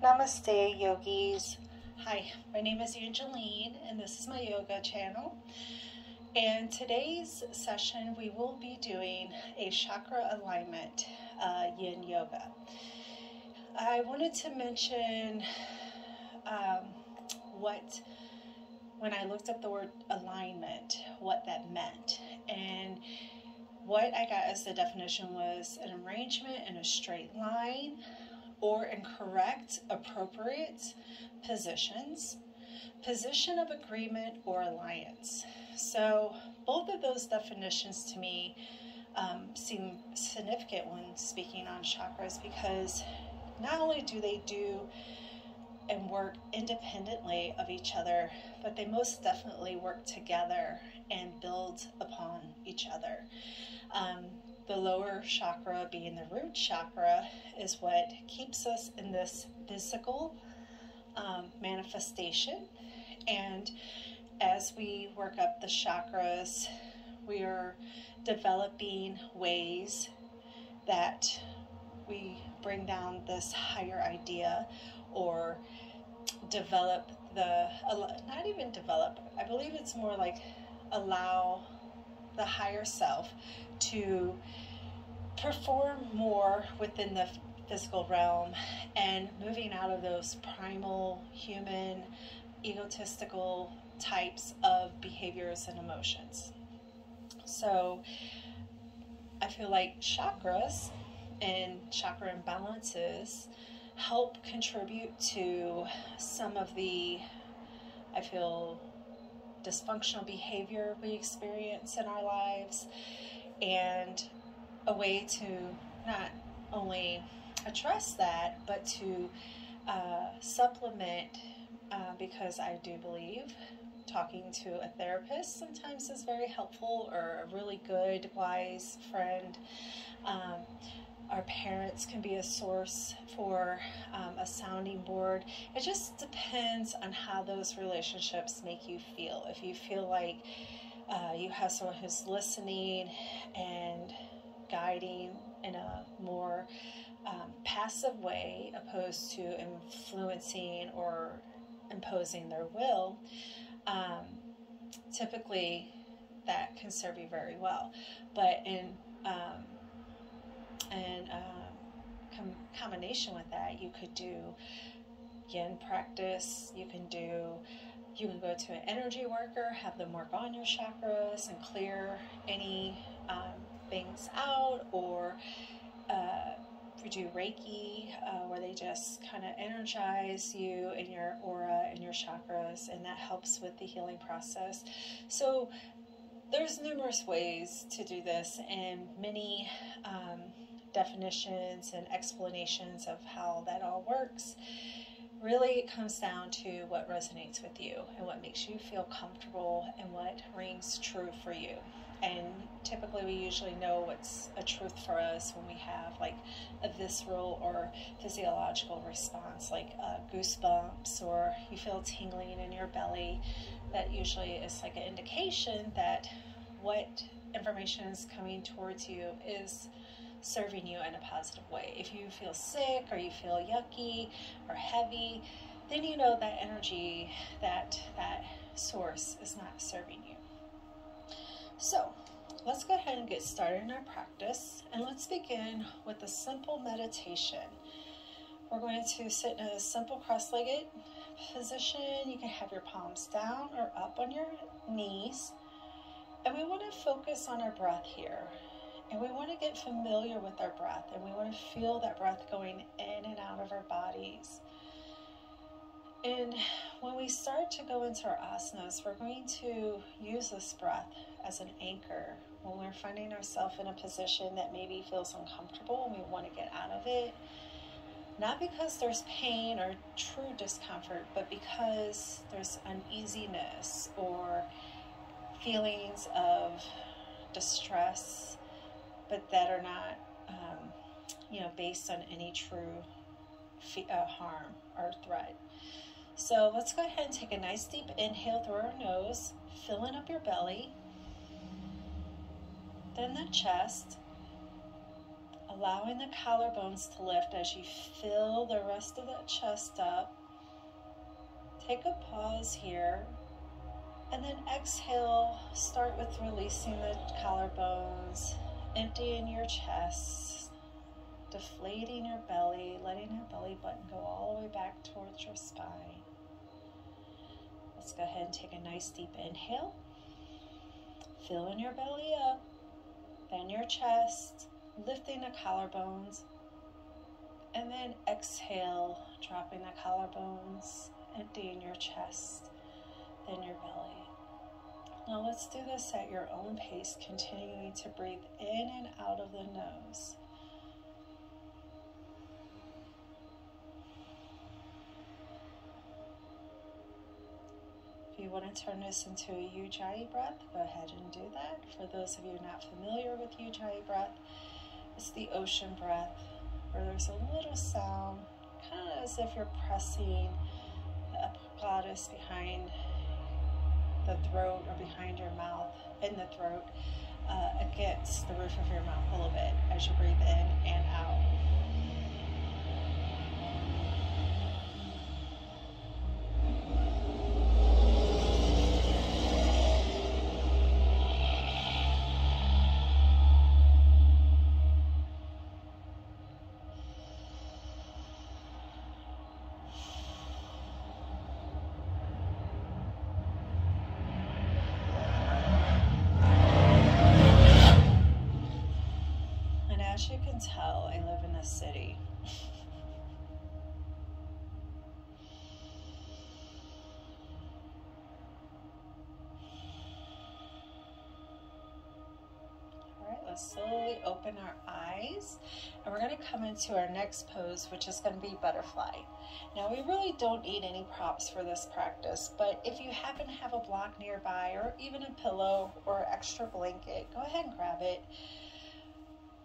Namaste, yogis. Hi, my name is Angeline, and this is my yoga channel. And today's session, we will be doing a chakra alignment, Yin Yoga. I wanted to mention when I looked up the word alignment, what that meant. And what I got as the definition was an arrangement in a straight line, or in correct, appropriate positions, position of agreement or alliance. So both of those definitions to me seem significant when speaking on chakras, because not only do they do and work independently of each other, but they most definitely work together and build upon each other. The lower chakra, being the root chakra, is what keeps us in this physical manifestation. And as we work up the chakras, we are developing ways that we bring down this higher idea, or develop not even develop, I believe it's more like allow the higher self to perform more within the physical realm, and moving out of those primal human egotistical types of behaviors and emotions. So I feel like chakras and chakra imbalances help contribute to some of the, I feel, dysfunctional behavior we experience in our lives, and a way to not only address that, but to supplement, because I do believe talking to a therapist sometimes is very helpful, or a really good, wise friend. Our parents can be a source for a sounding board. It just depends on how those relationships make you feel. If you feel like you have someone who's listening and guiding in a more passive way, opposed to influencing or imposing their will, typically that can serve you very well. But in combination with that, you could do yin practice. You can go to an energy worker, have them work on your chakras and clear any things out, or do Reiki, where they just kind of energize you and your aura and your chakras, and that helps with the healing process. So there's numerous ways to do this, and many definitions and explanations of how that all works. Really, it comes down to what resonates with you and what makes you feel comfortable and what rings true for you. And typically we usually know what's a truth for us when we have like a visceral or physiological response, like goosebumps, or you feel tingling in your belly. That usually is like an indication that what information is coming towards you is serving you in a positive way. If you feel sick, or you feel yucky or heavy, then you know that energy, that source is not serving you. So let's go ahead and get started in our practice, and let's begin with a simple meditation. We're going to sit in a simple cross-legged position. You can have your palms down or up on your knees, and we want to focus on our breath here. And we want to get familiar with our breath, and we want to feel that breath going in and out of our bodies. And when we start to go into our asanas, we're going to use this breath as an anchor when we're finding ourselves in a position that maybe feels uncomfortable and we want to get out of it. Not because there's pain or true discomfort, but because there's uneasiness or feelings of distress, but that are not, based on any true harm or threat. So let's go ahead and take a nice deep inhale through our nose, filling up your belly, then the chest, Allowing the collarbones to lift as you fill the rest of that chest up. Take a pause here, and then exhale. Start with releasing the collarbones, emptying your chest, deflating your belly, letting your belly button go all the way back towards your spine. Let's go ahead and take a nice deep inhale, filling your belly up, then your chest, lifting the collarbones, and then exhale, dropping the collarbones, emptying your chest, then your belly. Now let's do this at your own pace, continuing to breathe in and out of the nose. If you want to turn this into a Ujjayi breath, go ahead and do that. For those of you not familiar with Ujjayi breath, it's the ocean breath, where there's a little sound, kind of as if you're pressing the epiglottis behind the throat or behind your mouth, in the throat, against the roof of your mouth a little bit as you breathe in and out. As you can tell, I live in a city. All right, let's slowly open our eyes, and we're going to come into our next pose, which is going to be butterfly. Now, we really don't need any props for this practice, but if you happen to have a block nearby, or even a pillow or extra blanket, go ahead and grab it.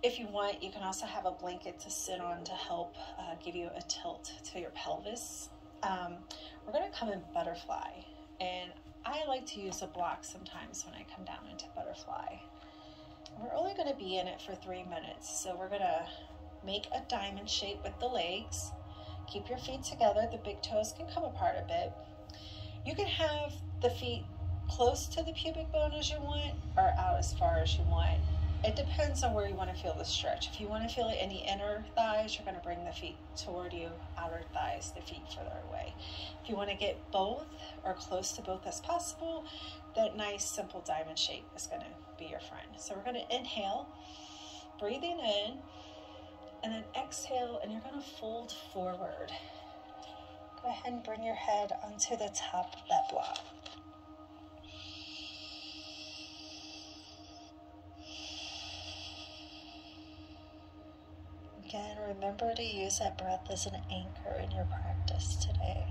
If you want, you can also have a blanket to sit on to help give you a tilt to your pelvis. We're going to come in butterfly, and I like to use a block sometimes when I come down into butterfly. We're only going to be in it for 3 minutes, so we're going to make a diamond shape with the legs. Keep your feet together. The big toes can come apart a bit. You can have the feet close to the pubic bone as you want, or out as far as you want. It depends on where you want to feel the stretch. If you want to feel it in the inner thighs, you're going to bring the feet toward you, outer thighs, the feet further away. If you want to get both or close to both as possible, that nice simple diamond shape is going to be your friend. So we're going to inhale, breathing in, and then exhale, and you're going to fold forward. Go ahead and bring your head onto the top of that block. Again, remember to use that breath as an anchor in your practice today.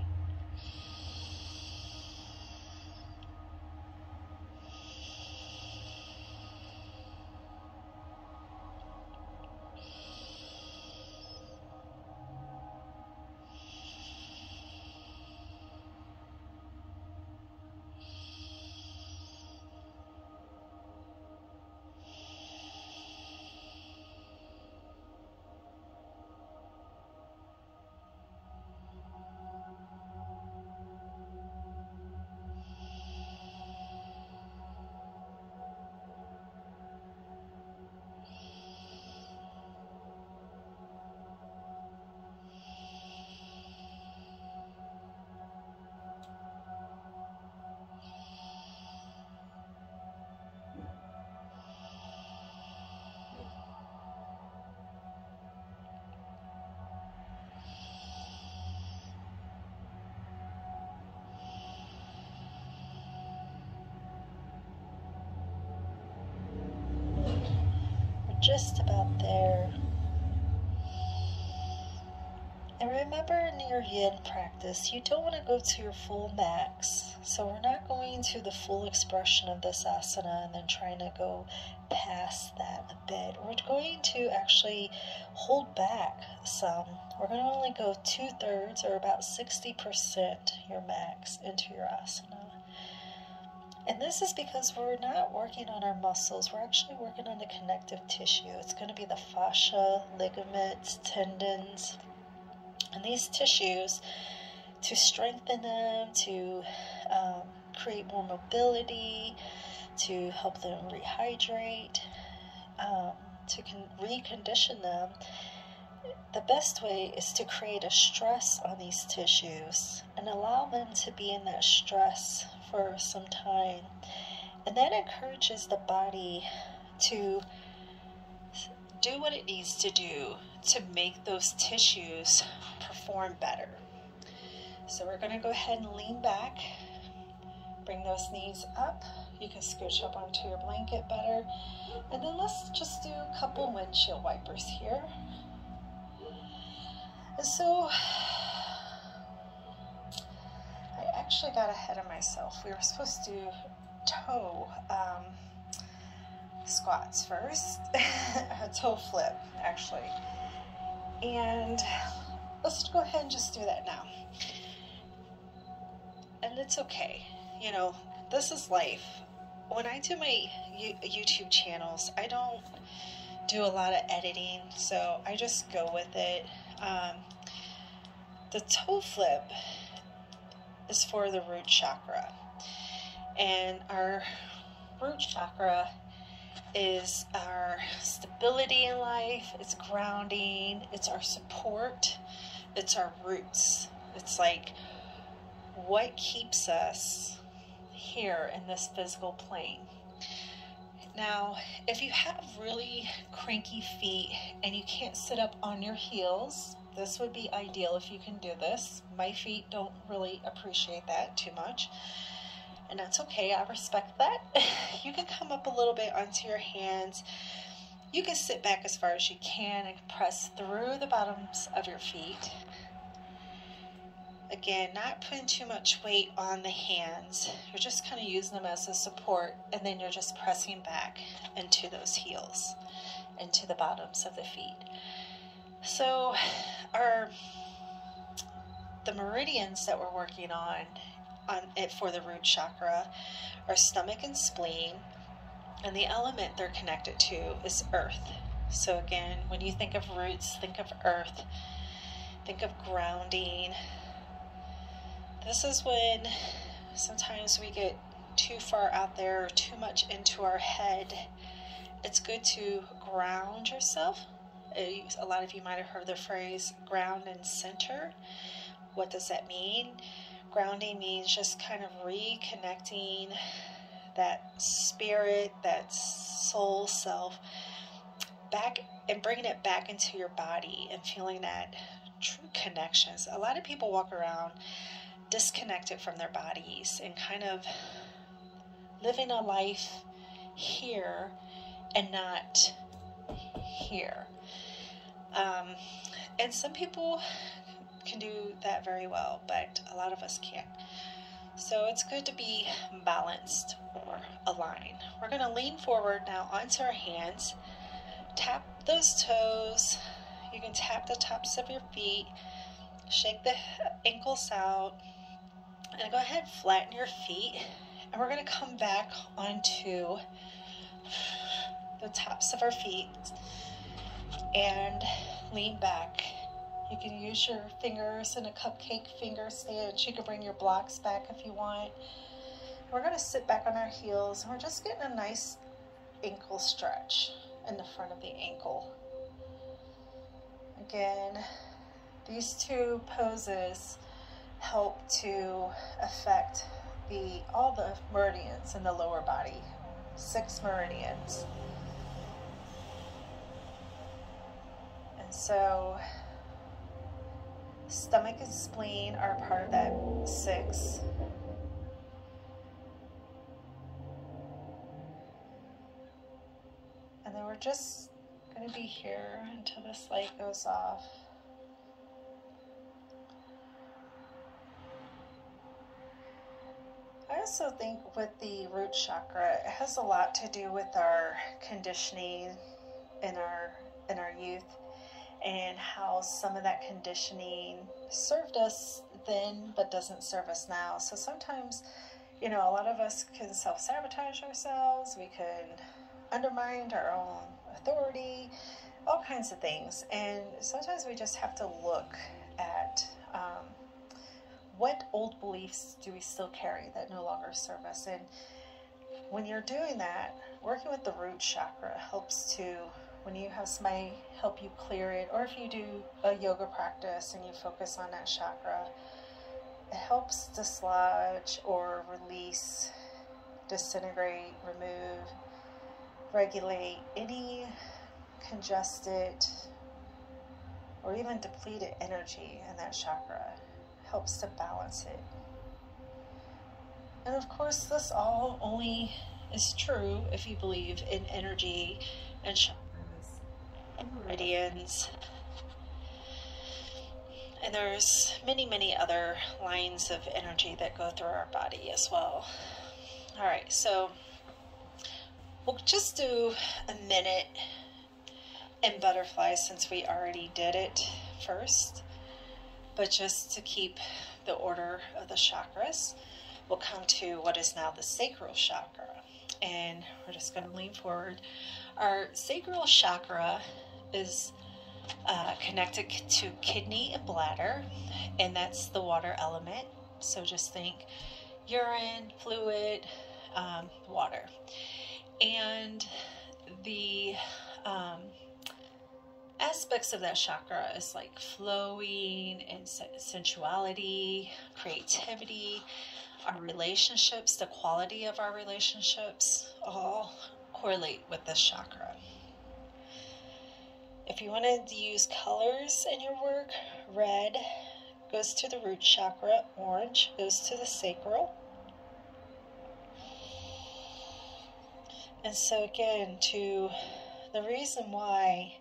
Just about there. And remember, in your yin practice, you don't want to go to your full max. So we're not going to the full expression of this asana and then trying to go past that a bit. We're going to actually hold back some. We're going to only go 2/3 or about 60% your max into your asana. And this is because we're not working on our muscles. We're actually working on the connective tissue. It's going to be the fascia, ligaments, tendons, and these tissues, to strengthen them, to create more mobility, to help them rehydrate, to recondition them. The best way is to create a stress on these tissues and allow them to be in that stress for some time. And that encourages the body to do what it needs to do to make those tissues perform better. So we're going to go ahead and lean back, bring those knees up. You can scooch up onto your blanket better. And then let's just do a couple windshield wipers here. And so I actually got ahead of myself. We were supposed to toe squats first, a toe flip actually. And let's go ahead and just do that now. And it's okay. You know, this is life. When I do my YouTube channels, I don't do a lot of editing, so I just go with it. The toe flip is for the root chakra, and our root chakra is our stability in life, it's grounding, it's our support, it's our roots. It's like what keeps us here in this physical plane. Now, if you have really cranky feet and you can't sit up on your heels, this would be ideal if you can do this. My feet don't really appreciate that too much, and that's okay. I respect that. You can come up a little bit onto your hands. You can sit back as far as you can and press through the bottoms of your feet. Again, not putting too much weight on the hands. You're just kind of using them as a support, and then you're just pressing back into those heels, into the bottoms of the feet. So the meridians that we're working on it for the root chakra are stomach and spleen, and the element they're connected to is earth. So again, when you think of roots, think of earth, think of grounding. This is when sometimes we get too far out there or too much into our head. It's good to ground yourself. A lot of you might have heard the phrase ground and center. What does that mean? Grounding means just kind of reconnecting that spirit, that soul self back and bringing it back into your body and feeling that true connections. A lot of people walk around disconnected from their bodies and kind of living a life here and not here. And some people can do that very well, but a lot of us can't. So it's good to be balanced or aligned. We're going to lean forward now onto our hands. Tap those toes. You can tap the tops of your feet. Shake the ankles out. And go ahead, flatten your feet. And we're going to come back onto the tops of our feet and lean back. You can use your fingers in a cupcake finger stance. You can bring your blocks back if you want. We're going to sit back on our heels, and we're just getting a nice ankle stretch in the front of the ankle. Again, these two poses help to affect all the meridians in the lower body, 6 meridians. And so stomach and spleen are part of that 6. And then we're just going to be here until this light goes off. I also think with the root chakra, it has a lot to do with our conditioning in our youth, and how some of that conditioning served us then but doesn't serve us now. So sometimes You know, a lot of us can self-sabotage ourselves. We can undermine our own authority, all kinds of things. And sometimes we just have to look at what old beliefs do we still carry that no longer serve us. And when you're doing that, working with the root chakra helps to, when you have somebody help you clear it, or if you do a yoga practice and you focus on that chakra, it helps dislodge or release, disintegrate, remove, regulate any congested or even depleted energy in that chakra. Helps to balance it. And of course, this all only is true if you believe in energy and chakras, meridians. And there's many, many other lines of energy that go through our body as well. All right, so we'll just do a minute in butterflies since we already did it first. But just to keep the order of the chakras, we'll come to what is now the sacral chakra. And we're just going to lean forward. Our sacral chakra is connected to kidney and bladder, and that's the water element. So just think urine, fluid, water. And the aspects of that chakra is like flowing and sensuality, creativity, our relationships, the quality of our relationships, all correlate with this chakra. If you want to use colors in your work, red goes to the root chakra, orange goes to the sacral. And so again, the reason why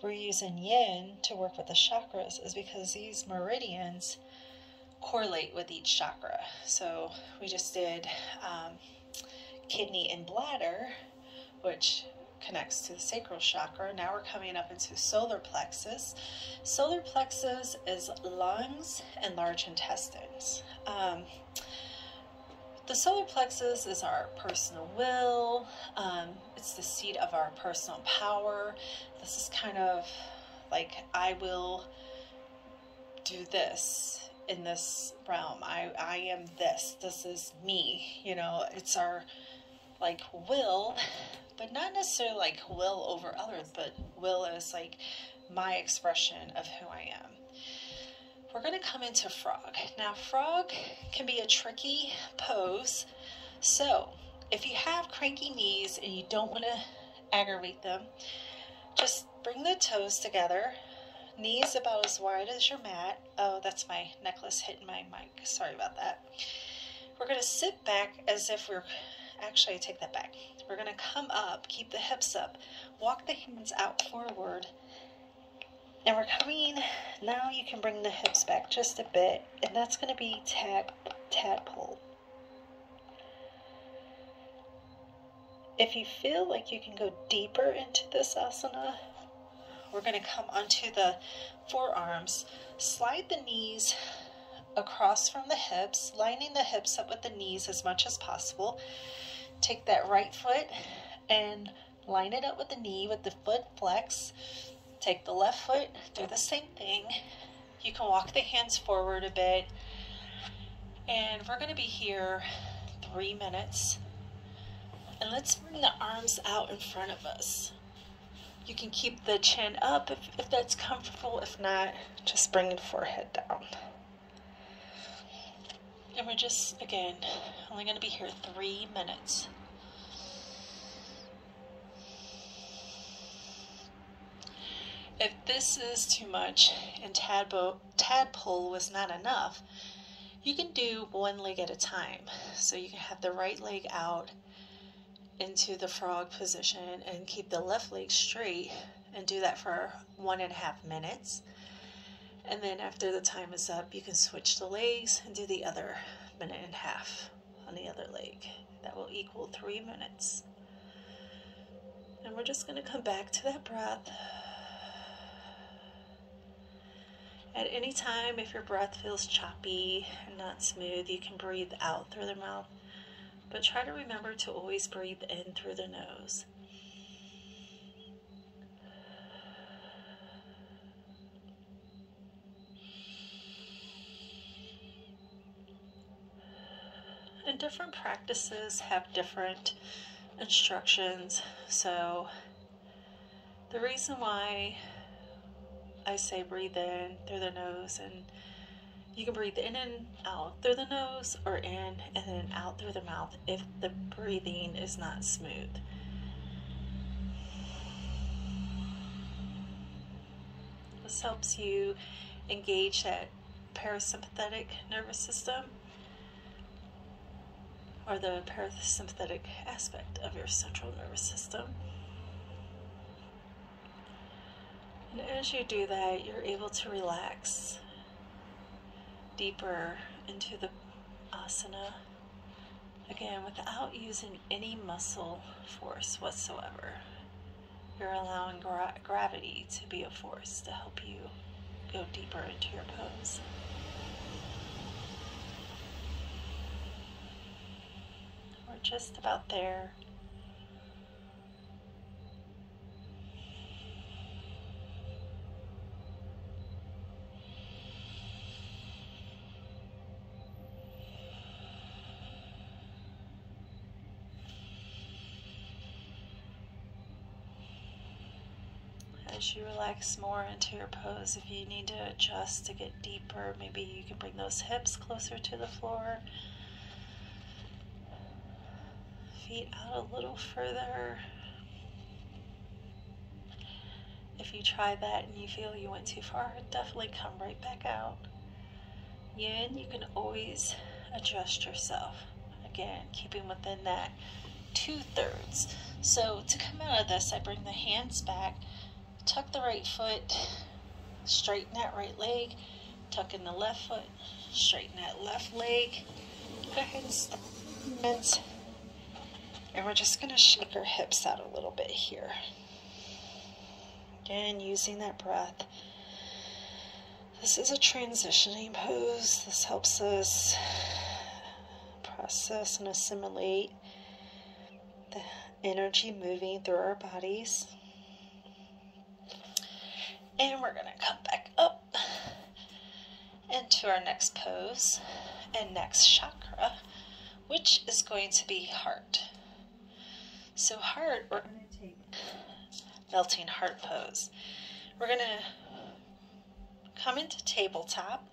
we're using yin to work with the chakras is because these meridians correlate with each chakra. So we just did kidney and bladder, which connects to the sacral chakra. Now we're coming up into solar plexus. Solar plexus is lungs and large intestines. The solar plexus is our personal will. It's the seat of our personal power. This is kind of like, I will do this in this realm. I am this. This is me. You know, it's our like will, but not necessarily like will over others, but will is like my expression of who I am. We're going to come into frog. Now, frog can be a tricky pose. So if you have cranky knees and you don't want to aggravate them, just bring the toes together, knees about as wide as your mat. Oh, that's my necklace hitting my mic. Sorry about that. We're going to sit back as if we're, actually I take that back. We're going to come up, keep the hips up, walk the hands out forward. And we're coming, now you can bring the hips back just a bit, and that's going to be tadpole. If you feel like you can go deeper into this asana, we're going to come onto the forearms, slide the knees across from the hips, lining the hips up with the knees as much as possible. Take that right foot and line it up with the knee with the foot flex. Take the left foot, do the same thing. You can walk the hands forward a bit. And we're going to be here 3 minutes. And let's bring the arms out in front of us. You can keep the chin up if that's comfortable. If not, just bring the forehead down. And we're just, again, only going to be here 3 minutes. If this is too much and tadpole was not enough, you can do one leg at a time. So you can have the right leg out into the frog position and keep the left leg straight and do that for 1.5 minutes. And then after the time is up, you can switch the legs and do the other 1.5 minutes on the other leg. That will equal 3 minutes. And we're just going to come back to that breath. At any time, if your breath feels choppy and not smooth, you can breathe out through the mouth But try to remember to always breathe in through the nose. And different practices have different instructions. So the reason why I say breathe in through the nose, and you can breathe in and out through the nose, or in and then out through the mouth if the breathing is not smooth. This helps you engage that parasympathetic nervous system, or the parasympathetic aspect of your central nervous system. And as you do that, you're able to relax deeper into the asana, again, without using any muscle force whatsoever. You're allowing gravity to be a force to help you go deeper into your pose. We're just about there. As you relax more into your pose, if you need to adjust to get deeper, maybe you can bring those hips closer to the floor. Feet out a little further. If you try that and you feel you went too far, definitely come right back out. Yin, you can always adjust yourself. Again, keeping within that 2/3. So to come out of this, I bring the hands back, tuck the right foot, straighten that right leg, tuck in the left foot, straighten that left leg. Go ahead and stand. And we're just going to shake our hips out a little bit here. Again, using that breath. This is a transitioning pose. This helps us process and assimilate the energy moving through our bodies. And we're going to come back up into our next pose and next chakra, which is going to be heart. So heart, we're going to take melting heart pose. We're going to come into tabletop.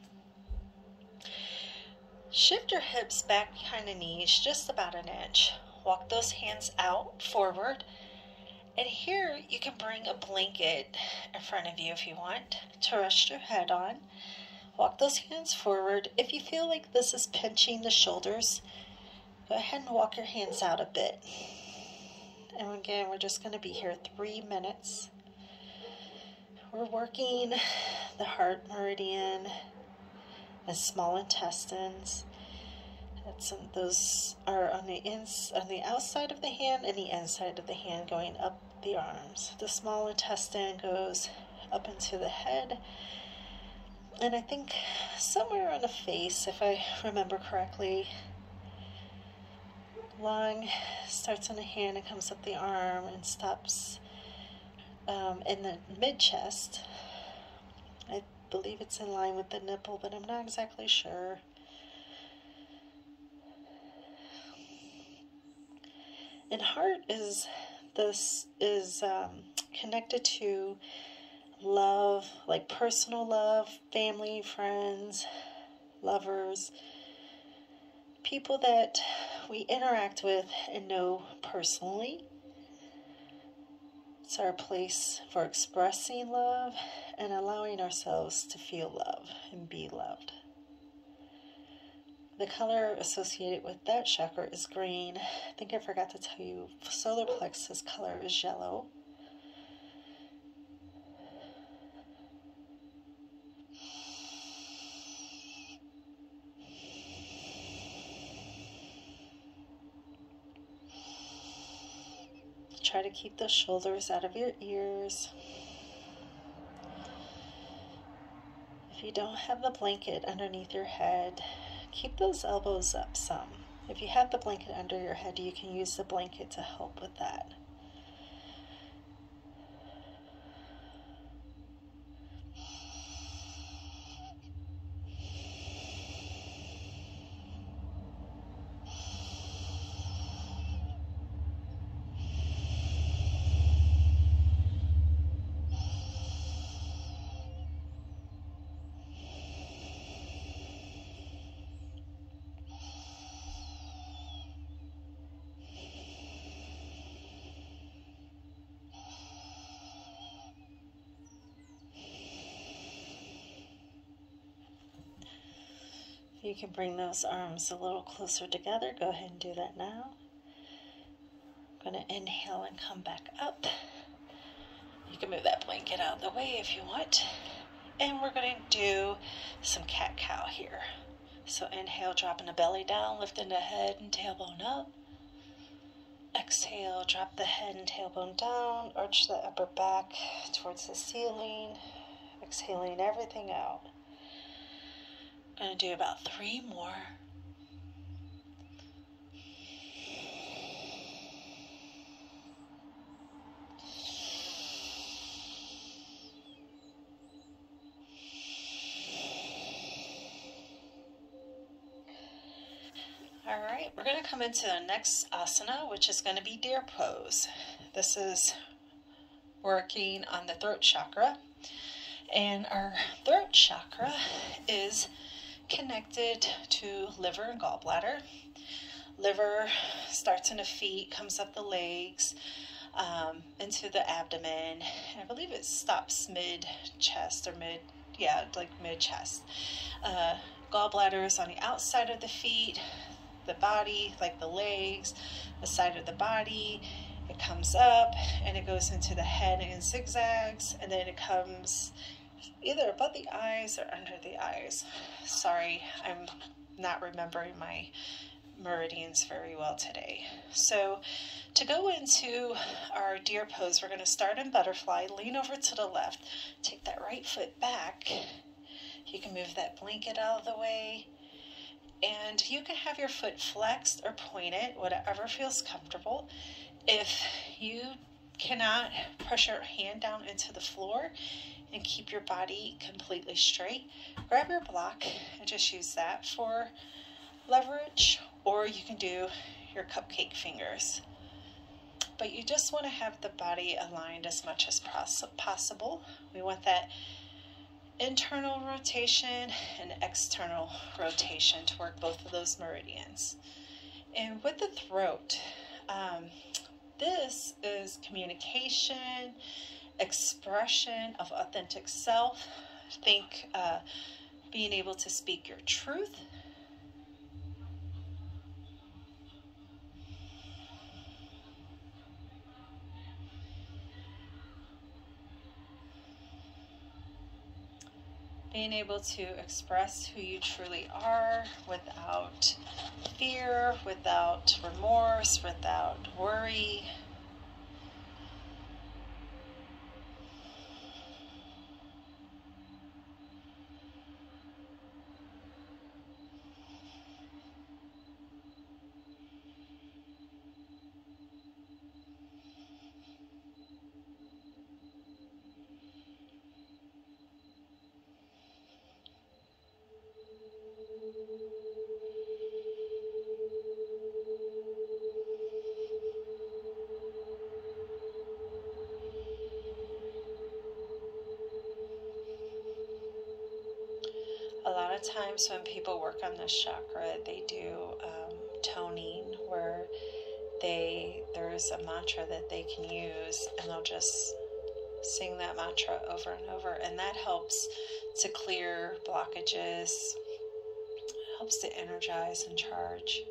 Shift your hips back behind the knees just about an inch. Walk those hands out forward. And here you can bring a blanket in front of you if you want to rest your head on. Walk those hands forward. If you feel like this is pinching the shoulders, go ahead and walk your hands out a bit. And again, we're just going to be here 3 minutes. We're working the heart meridian and small intestines. Those are on the outside of the hand and the inside of the hand, going up the arms. The small intestine goes up into the head, and I think somewhere on the face, if I remember correctly. Lung starts on the hand and comes up the arm and stops in the mid-chest. I believe it's in line with the nipple, but I'm not exactly sure. And heart is connected to love, like personal love, family, friends, lovers, people that we interact with and know personally. It's our place for expressing love and allowing ourselves to feel love and be loved. The color associated with that chakra is green. I think I forgot to tell you, solar plexus color is yellow. Try to keep the shoulders out of your ears. If you don't have the blanket underneath your head, keep those elbows up some. If you have the blanket under your head, you can use the blanket to help with that. You can bring those arms a little closer together. Go ahead and do that now. I'm going to inhale and come back up. You can move that blanket out of the way if you want. And we're going to do some cat-cow here. So inhale, dropping the belly down, lifting the head and tailbone up. Exhale, drop the head and tailbone down, arch the upper back towards the ceiling. Exhaling everything out. Going to do about 3 more. All right, we're going to come into the next asana, which is going to be deer pose. This is working on the throat chakra. And our throat chakra is connected to liver and gallbladder. Liver starts in the feet, comes up the legs, into the abdomen. And I believe it stops mid-chest or mid-chest. Gallbladder is on the outside of the feet, the body, like the legs, the side of the body. It comes up and it goes into the head in zigzags, and then it comes either above the eyes or under the eyes. Sorry, I'm not remembering my meridians very well today. So to go into our deer pose, we're going to start in butterfly, lean over to the left, take that right foot back. You can move that blanket out of the way, and you can have your foot flexed or pointed, whatever feels comfortable. If you cannot, press your hand down into the floor and keep your body completely straight. Grab your block and just use that for leverage, or you can do your cupcake fingers. But you just want to have the body aligned as much as possible. We want that internal rotation and external rotation to work both of those meridians. And with the throat, this is communication, expression of authentic self. Think being able to speak your truth. Being able to express who you truly are without fear, without remorse, without worry. A lot of times when people work on this chakra, they do toning, where there's a mantra that they can use, and they'll just sing that mantra over and over, and that helps to clear blockages, helps to energize and charge.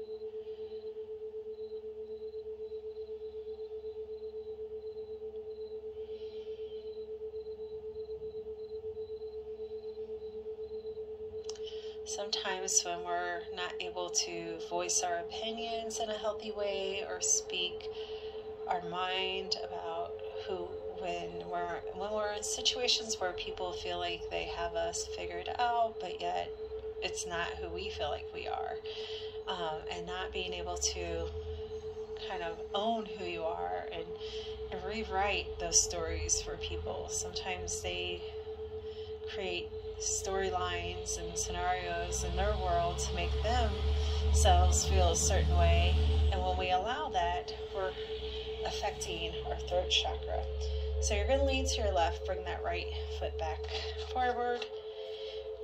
Sometimes when we're not able to voice our opinions in a healthy way or speak our mind about when we're in situations where people feel like they have us figured out, but yet it's not who we feel like we are. And not being able to kind of own who you are and rewrite those stories for people. Sometimes they create storylines and scenarios in their world to make themselves feel a certain way. And when we allow that, we're affecting our throat chakra. So you're going to lean to your left, bring that right foot back forward,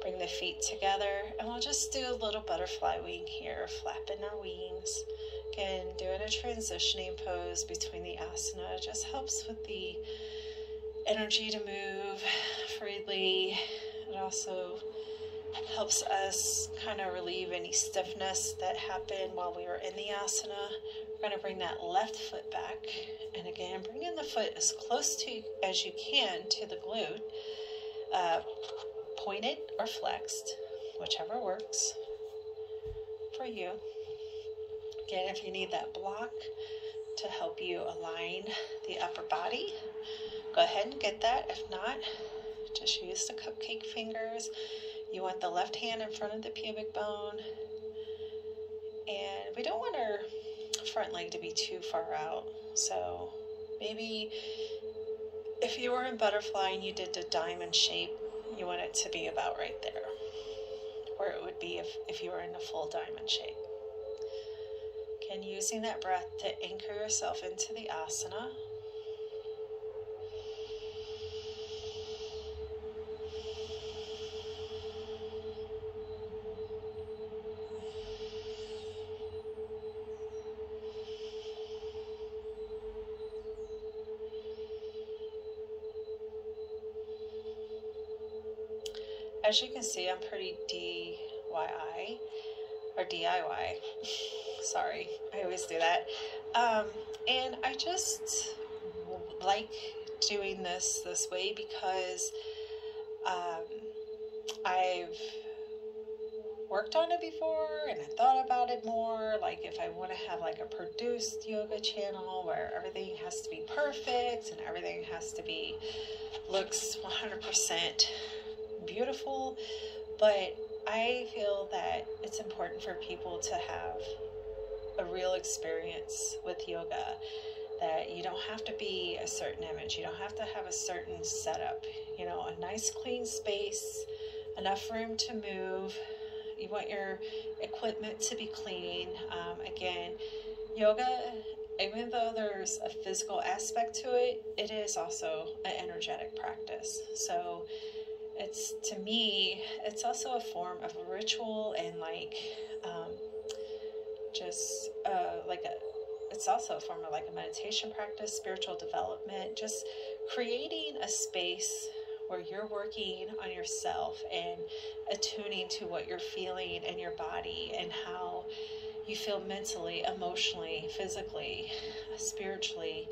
bring the feet together, and we'll just do a little butterfly wing here, flapping our wings. Again, doing a transitioning pose between the asana just helps with the energy to move freely. It also helps us kind of relieve any stiffness that happened while we were in the asana. We're going to bring that left foot back, and again, bringing the foot as close to as you can to the glute, pointed or flexed, whichever works for you. Again, if you need that block to help you align the upper body, go ahead and get that. If not, just use the cupcake fingers. You want the left hand in front of the pubic bone. And we don't want our front leg to be too far out. So maybe if you were in butterfly and you did the diamond shape, you want it to be about right there, where it would be if you were in a full diamond shape. Again, using that breath to anchor yourself into the asana. As you can see, I'm pretty DIY, or DIY. Sorry, I always do that. And I just like doing this way because I've worked on it before and I thought about it more. Like if I want to have like a produced yoga channel where everything has to be perfect and everything has to be, looks 100% beautiful, but I feel that it's important for people to have a real experience with yoga, that you don't have to be a certain image, you don't have to have a certain setup, you know, a nice clean space, enough room to move. You want your equipment to be clean. Again, yoga, even though there's a physical aspect to it, it is also an energetic practice. So it's, to me, it's also a form of a ritual and like it's also a form of like a meditation practice, spiritual development, just creating a space where you're working on yourself and attuning to what you're feeling in your body and how you feel mentally, emotionally, physically, spiritually,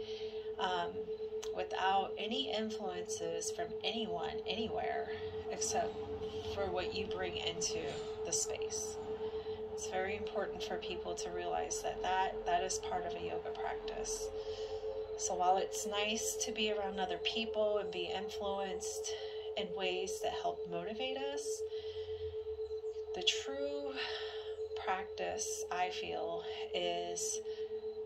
without any influences from anyone, anywhere, except for what you bring into the space. It's very important for people to realize that is part of a yoga practice. So while it's nice to be around other people and be influenced in ways that help motivate us, the true practice, I feel, is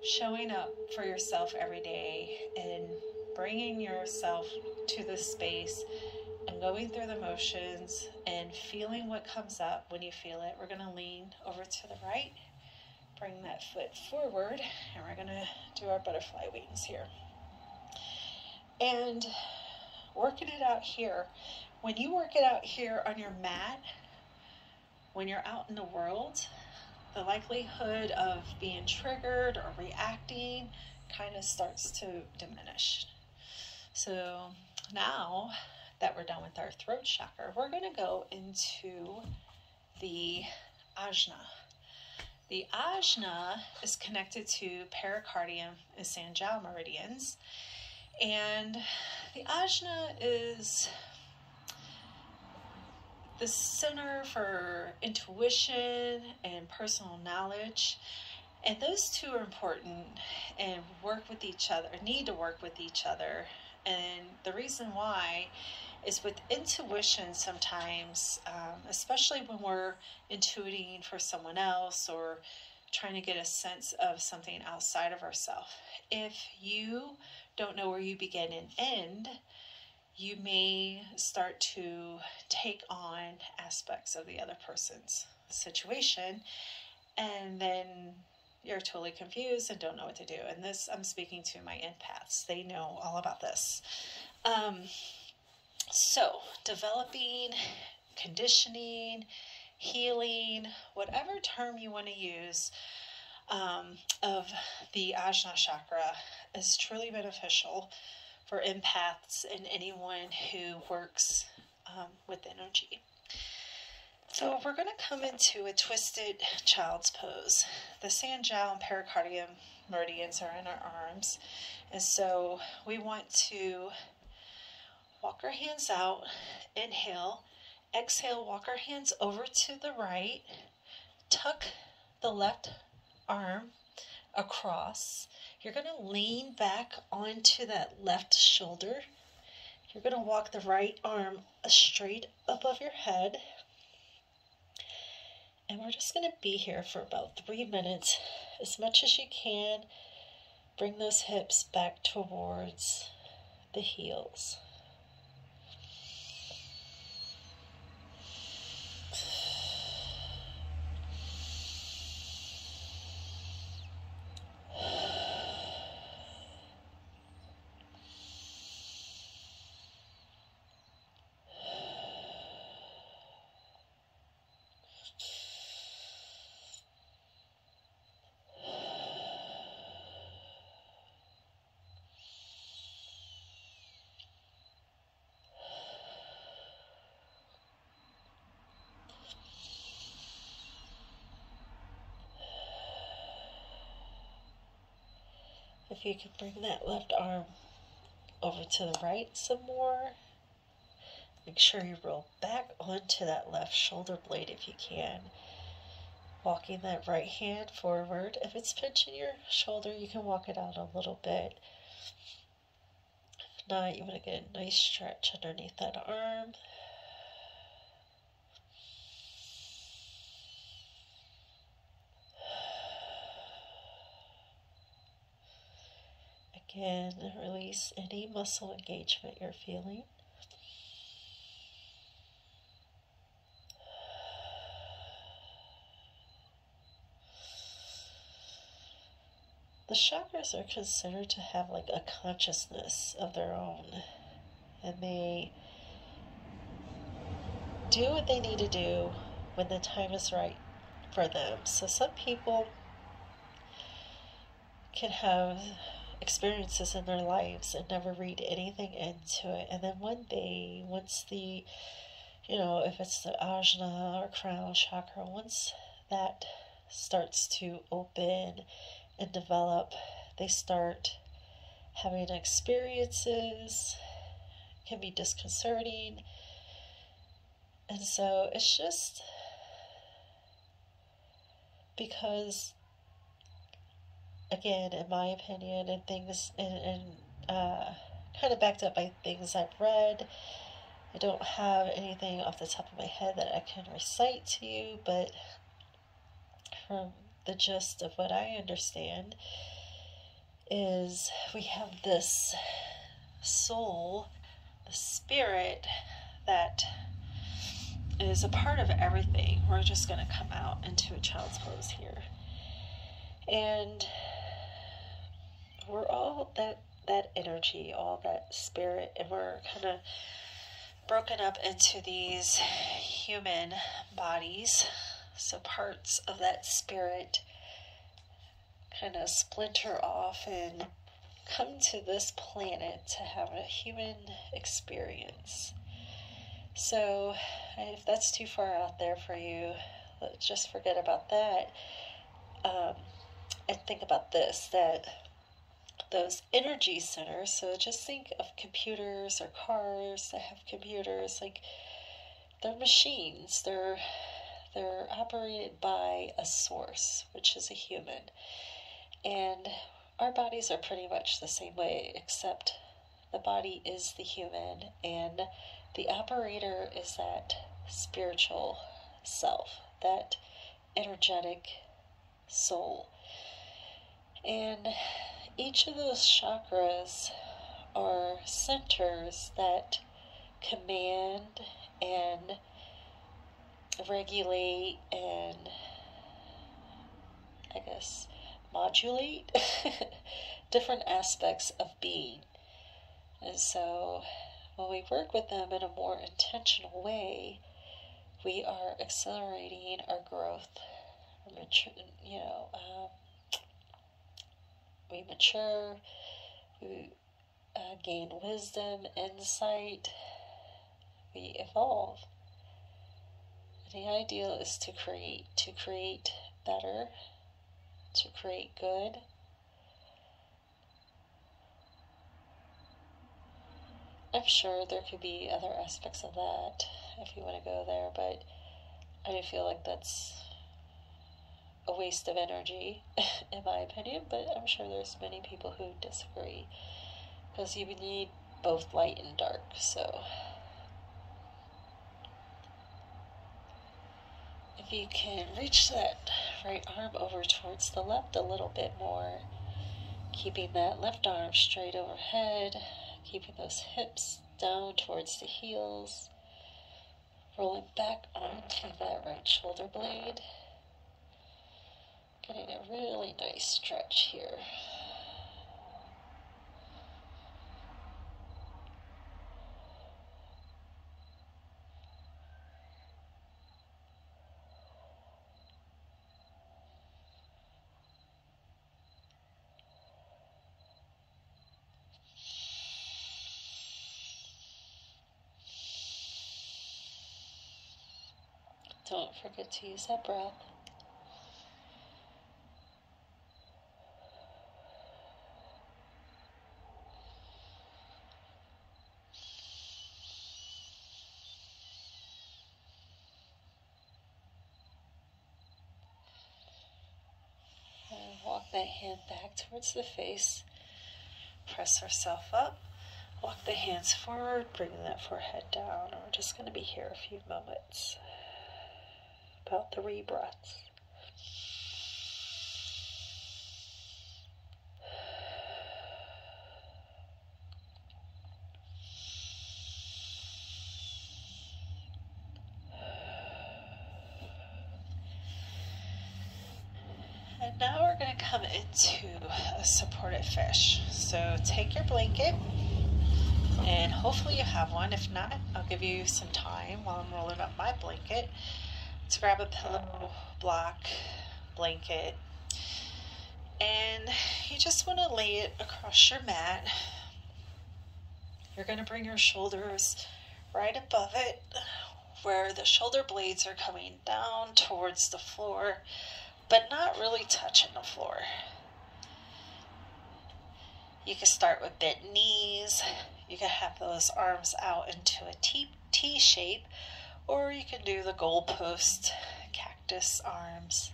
showing up for yourself every day and bringing yourself to this space and going through the motions and feeling what comes up when you feel it. We're going to lean over to the right, bring that foot forward, and we're going to do our butterfly wings here. And working it out here. When you work it out here on your mat, when you're out in the world, the likelihood of being triggered or reacting kind of starts to diminish. So now that we're done with our throat chakra, we're going to go into the ajna. The ajna is connected to pericardium and sacral meridians. And the ajna is the center for intuition and personal knowledge. And those two are important and work with each other, need to work with each other. And the reason why is with intuition sometimes, especially when we're intuiting for someone else or trying to get a sense of something outside of ourselves. If you don't know where you begin and end, you may start to take on aspects of the other person's situation, and then you're totally confused and don't know what to do. And this, I'm speaking to my empaths. They know all about this. So developing, conditioning, healing, whatever term you want to use, of the Ajna chakra is truly beneficial for empaths and anyone who works with energy. So we're going to come into a twisted child's pose. The Sanjiao and pericardium meridians are in our arms. And so we want to walk our hands out, inhale, exhale, walk our hands over to the right, tuck the left arm across. You're going to lean back onto that left shoulder. You're going to walk the right arm straight above your head. And we're just going to be here for about 3 minutes, as much as you can. Bring those hips back towards the heels. If you can bring that left arm over to the right some more, make sure you roll back onto that left shoulder blade if you can. Walking that right hand forward. If it's pinching your shoulder, you can walk it out a little bit. If not, you want to get a nice stretch underneath that arm. Again, release any muscle engagement you're feeling. The chakras are considered to have like a consciousness of their own, and they do what they need to do when the time is right for them. So some people can have experiences in their lives and never read anything into it, and then one day, once the, if it's the Ajna or Crown Chakra, once that starts to open and develop, they start having experiences. It can be disconcerting, and so it's just because, again, in my opinion, and things, and kind of backed up by things I've read, I don't have anything off the top of my head that I can recite to you, but from the gist of what I understand is we have this soul, the spirit that is a part of everything. We're just going to come out into a child's pose here. And we're all that energy, all that spirit, and we're kind of broken up into these human bodies. So parts of that spirit kind of splinter off and come to this planet to have a human experience. So if that's too far out there for you, let's just forget about that. And think about this, that those energy centers, so just think of computers or cars that have computers, like they're machines, they're operated by a source, which is a human. And our bodies are pretty much the same way, except the body is the human and The operator is that spiritual self, that energetic soul. And each of those chakras are centers that command and regulate and, I guess, modulate different aspects of being. And so when we work with them in a more intentional way, we are accelerating our growth. We mature, we gain wisdom, insight, we evolve. And the ideal is to create better, to create good. I'm sure there could be other aspects of that if you want to go there, but I feel like that's a waste of energy, in my opinion, but I'm sure there's many people who disagree, because you need both light and dark. So if you can reach that right arm over towards the left a little bit more, keeping that left arm straight overhead, keeping those hips down towards the heels, rolling back onto that right shoulder blade, getting a really nice stretch here. Don't forget to use that breath. And walk that hand back towards the face. Press ourselves up. Walk the hands forward, bring that forehead down. And we're just going to be here a few moments. About 3 breaths. And now we're going to come into a supported fish. So take your blanket, and hopefully you have one. If not, I'll give you some time while I'm rolling up my blanket to grab a pillow, block, blanket, and you just want to lay it across your mat. You're going to bring your shoulders right above it, where the shoulder blades are coming down towards the floor, but not really touching the floor. You can start with bent knees. You can have those arms out into a T shape, or you can do the goalpost cactus arms.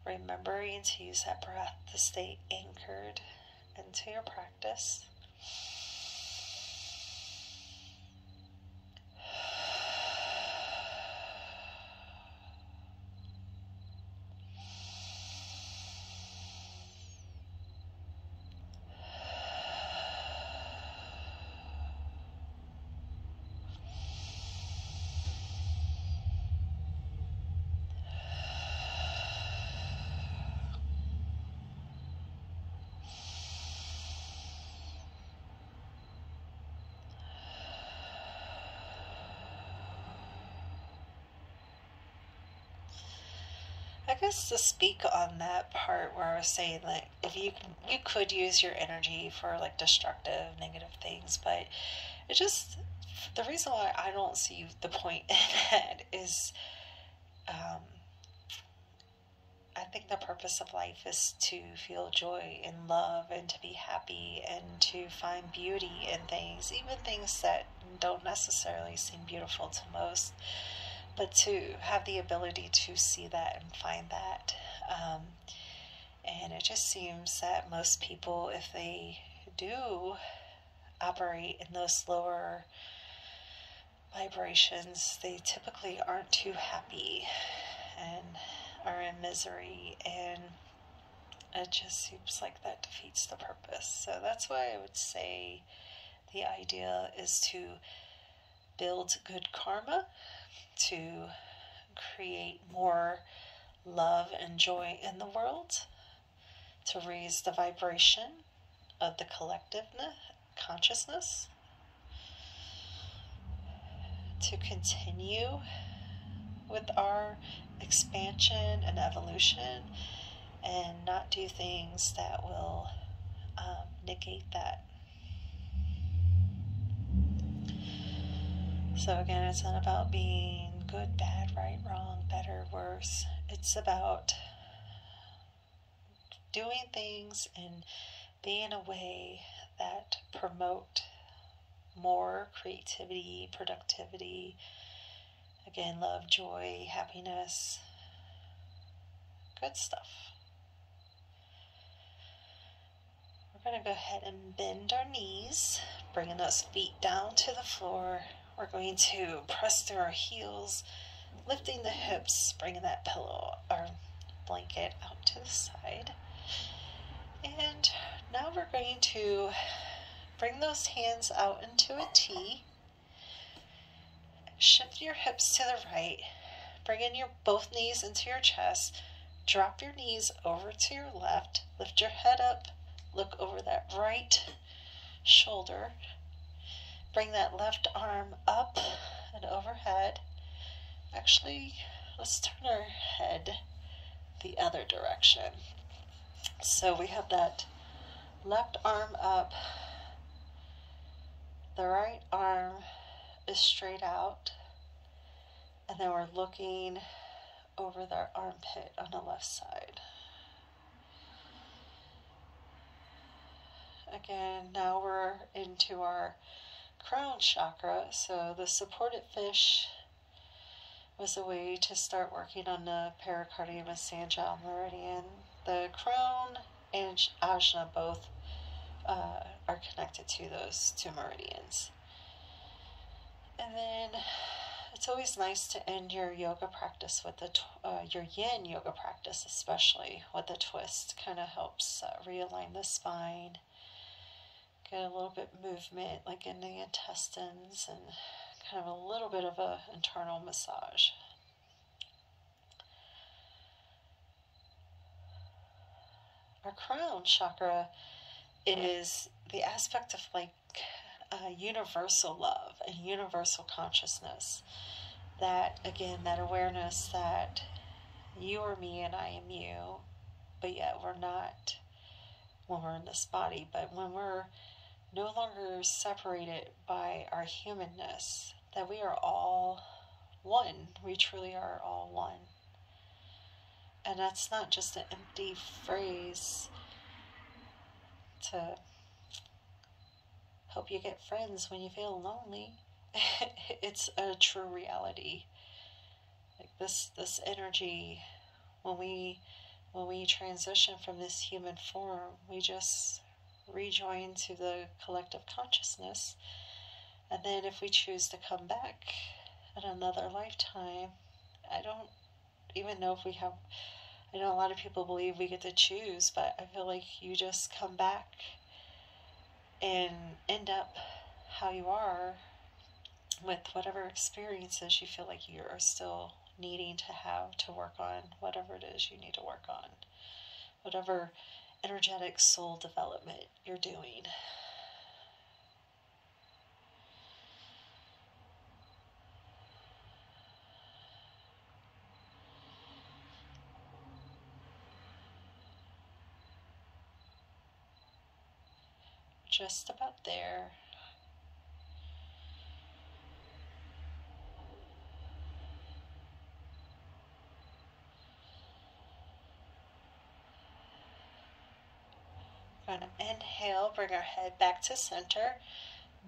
Remembering to use that breath to stay anchored into your practice. I guess to speak on that part where I was saying that if you could use your energy for like destructive, negative things, but it just, the reason why I don't see the point in that is, I think the purpose of life is to feel joy and love and to be happy and to find beauty in things, even things that don't necessarily seem beautiful to most, but to have the ability to see that and find that. And it just seems that most people, if they do operate in those lower vibrations, they typically aren't too happy and are in misery, and it just seems like that defeats the purpose. So that's why I would say the idea is to build good karma, to create more love and joy in the world, to raise the vibration of the collective consciousness, to continue with our expansion and evolution, and not do things that will negate that. So again, it's not about being good, bad, right, wrong, better, worse. It's about doing things and being a way that promote more creativity, productivity, again, love, joy, happiness, good stuff. We're going to go ahead and bend our knees, bringing those feet down to the floor. We're going to press through our heels, lifting the hips, bringing that pillow or blanket out to the side. And now we're going to bring those hands out into a T. Shift your hips to the right. Bring in both knees into your chest. Drop your knees over to your left. Lift your head up. Look over that right shoulder. Bring that left arm up and overhead. Actually, let's turn our head the other direction. So we have that left arm up. The right arm is straight out. And then we're looking over their armpit on the left side. Again, now we're into our Crown Chakra. So the supported fish was a way to start working on the pericardium and Sanjiao meridian. The crown and ajna both are connected to those two meridians. And then it's always nice to end your yoga practice with your Yin Yoga practice, especially with a twist. Kind of helps realign the spine, get a little bit movement like in the intestines, and kind of a little bit of an internal massage. Our Crown Chakra is the aspect of like universal love and universal consciousness. That, again, that awareness that you are me and I am you, but yet we're not when we're in this body. But when we're no longer separated by our humanness, that we are all one. We truly are all one. And that's not just an empty phrase to help you get friends when you feel lonely. It's a true reality. Like this energy, when we transition from this human form, we just rejoin to the collective consciousness. And then if we choose to come back in another lifetime, I don't even know if we have, I know a lot of people believe we get to choose, but I feel like you just come back and end up how you are with whatever experiences you feel like you are still needing to have to work on whatever it is you need to work on, whatever energetic soul development you're doing. Just about there. We're going to inhale, bring our head back to center.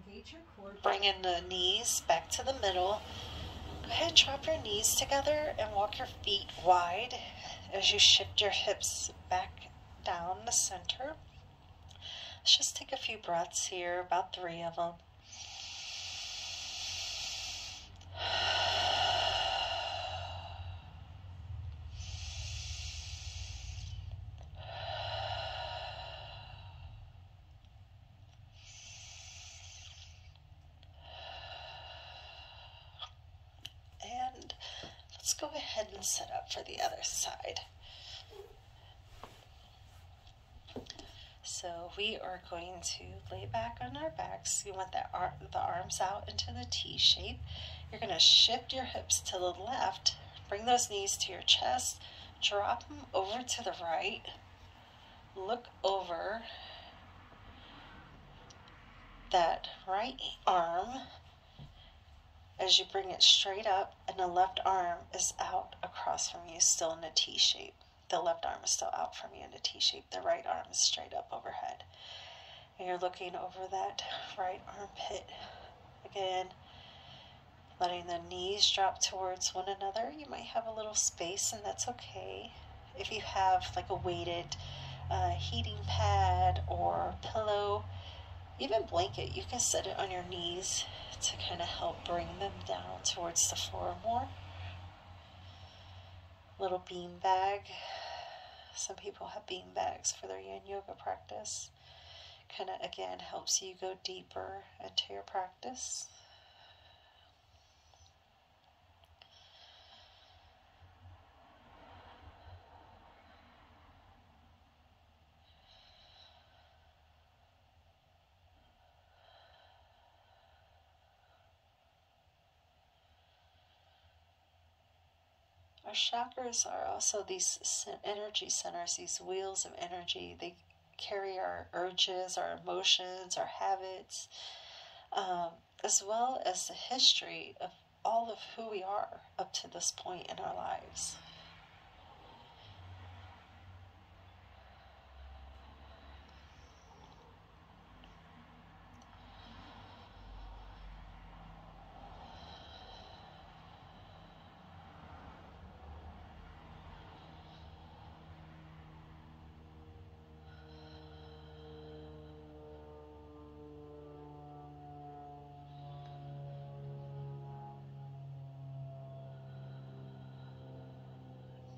Engage your core. Bring in the knees back to the middle. Go ahead, drop your knees together and walk your feet wide as you shift your hips back down the center. Let's just take a few breaths here, about 3 of them. And let's go ahead and set up for the other side. So we are going to lay back on our backs. You want the arms out into the T shape. You're going to shift your hips to the left. Bring those knees to your chest. Drop them over to the right. Look over that right arm as you bring it straight up, and the left arm is out across from you, still in a T shape. The left arm is still out from you in a T shape. The right arm is straight up overhead. And you're looking over that right armpit. Again, letting the knees drop towards one another. You might have a little space, and that's okay. If you have like a weighted heating pad or pillow, even blanket, you can set it on your knees to kind of help bring them down towards the floor more. Little bean bag. Some people have bean bags for their Yin Yoga practice. Kind of, again, helps you go deeper into your practice. Our chakras are also these energy centers, these wheels of energy. They carry our urges, our emotions, our habits, as well as the history of all of who we are up to this point in our lives.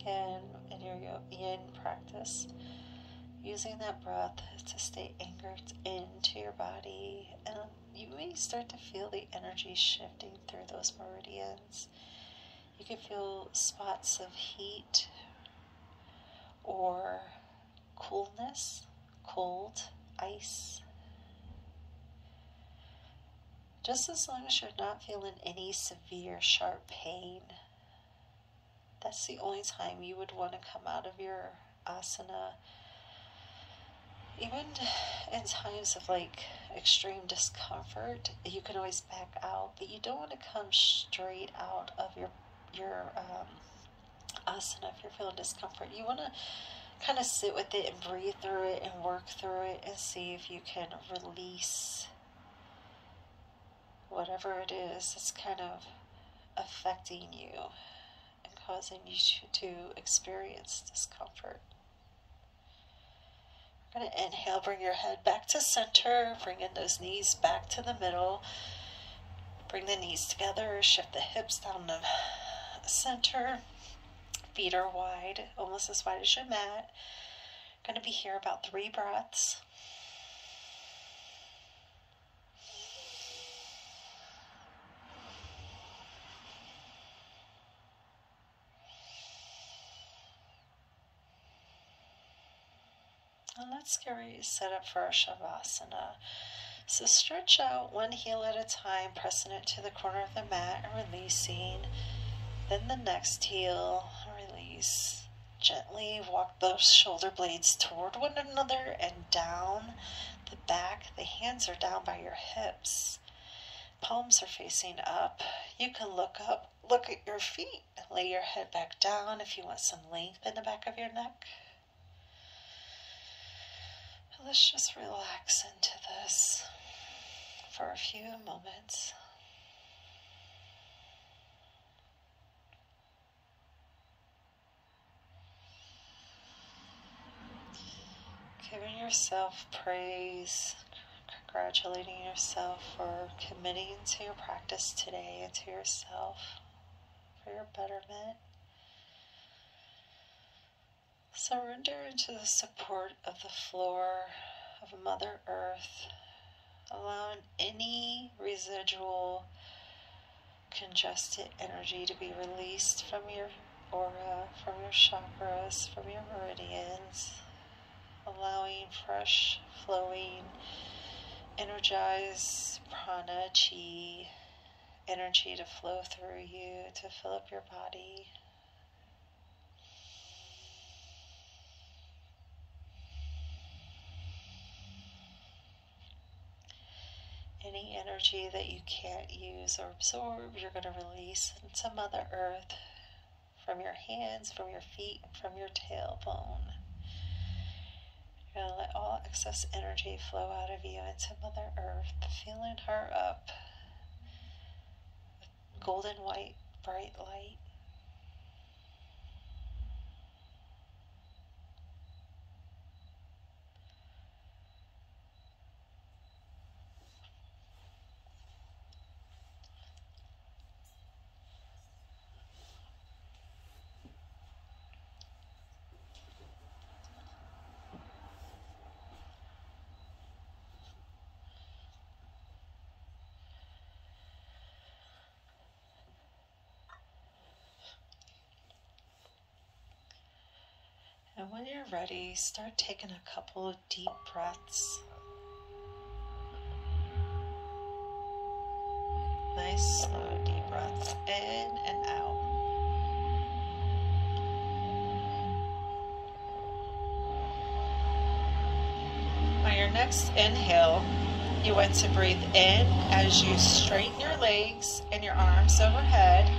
Again, in your Yin practice, using that breath to stay anchored into your body, and you may start to feel the energy shifting through those meridians. You can feel spots of heat or coolness, cold, ice. Just as long as you're not feeling any severe, sharp pain, that's the only time you would want to come out of your asana. Even in times of like extreme discomfort, you can always back out, but you don't want to come straight out of your asana if you're feeling discomfort. You want to kind of sit with it and breathe through it and work through it and see if you can release whatever it is that's kind of affecting you and causing you to experience discomfort. We're going to inhale, bring your head back to center, bring in those knees back to the middle, bring the knees together, shift the hips down the center, feet are wide, almost as wide as your mat. Going to be here about 3 breaths. And let's get ready to set up for our Shavasana. So stretch out one heel at a time, pressing it to the corner of the mat and releasing. Then the next heel, release. Gently walk those shoulder blades toward one another and down the back. The hands are down by your hips. Palms are facing up. You can look up, look at your feet. Lay your head back down if you want some length in the back of your neck. Let's just relax into this for a few moments. Giving yourself praise, congratulating yourself for committing to your practice today and to yourself for your betterment. Surrender into the support of the floor of Mother Earth, allowing any residual congested energy to be released from your aura, from your chakras, from your meridians, allowing fresh flowing, energized prana, chi, energy to flow through you, to fill up your body. Any energy that you can't use or absorb, you're going to release into Mother Earth from your hands, from your feet, from your tailbone. You're going to let all excess energy flow out of you into Mother Earth, filling her up with golden white, bright light. And when you're ready, start taking a couple of deep breaths. Nice, slow, deep breaths in and out. On your next inhale, you want to breathe in as you straighten your legs and your arms overhead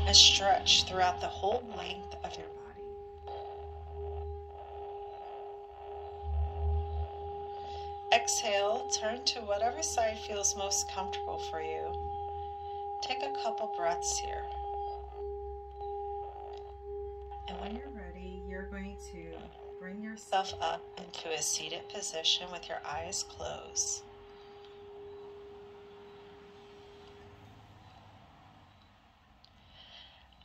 and stretch throughout the whole length of your body. Exhale, turn to whatever side feels most comfortable for you. Take a couple breaths here. And when you're ready, you're going to bring yourself up into a seated position with your eyes closed.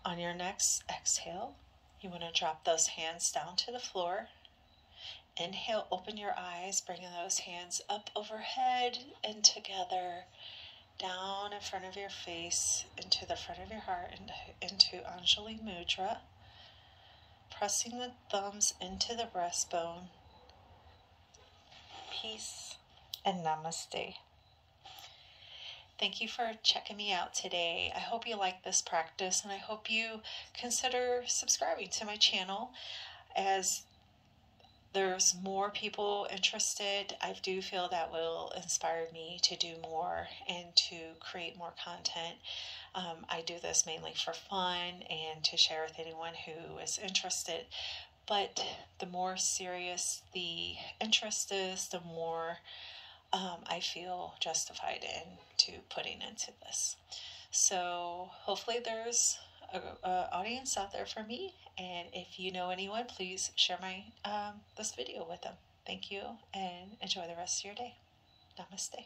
On your next exhale, you want to drop those hands down to the floor. Inhale, open your eyes, bringing those hands up overhead and together, down in front of your face, into the front of your heart, into Angeline Mudra. Pressing the thumbs into the breastbone. Peace and namaste. Thank you for checking me out today. I hope you like this practice, and I hope you consider subscribing to my channel as there's more people interested. I do feel that will inspire me to do more and to create more content. I do this mainly for fun and to share with anyone who is interested. But the more serious the interest is, the more I feel justified into putting into this. So hopefully there's an audience out there for me, and if you know anyone, please share my this video with them. Thank you, and enjoy the rest of your day. Namaste.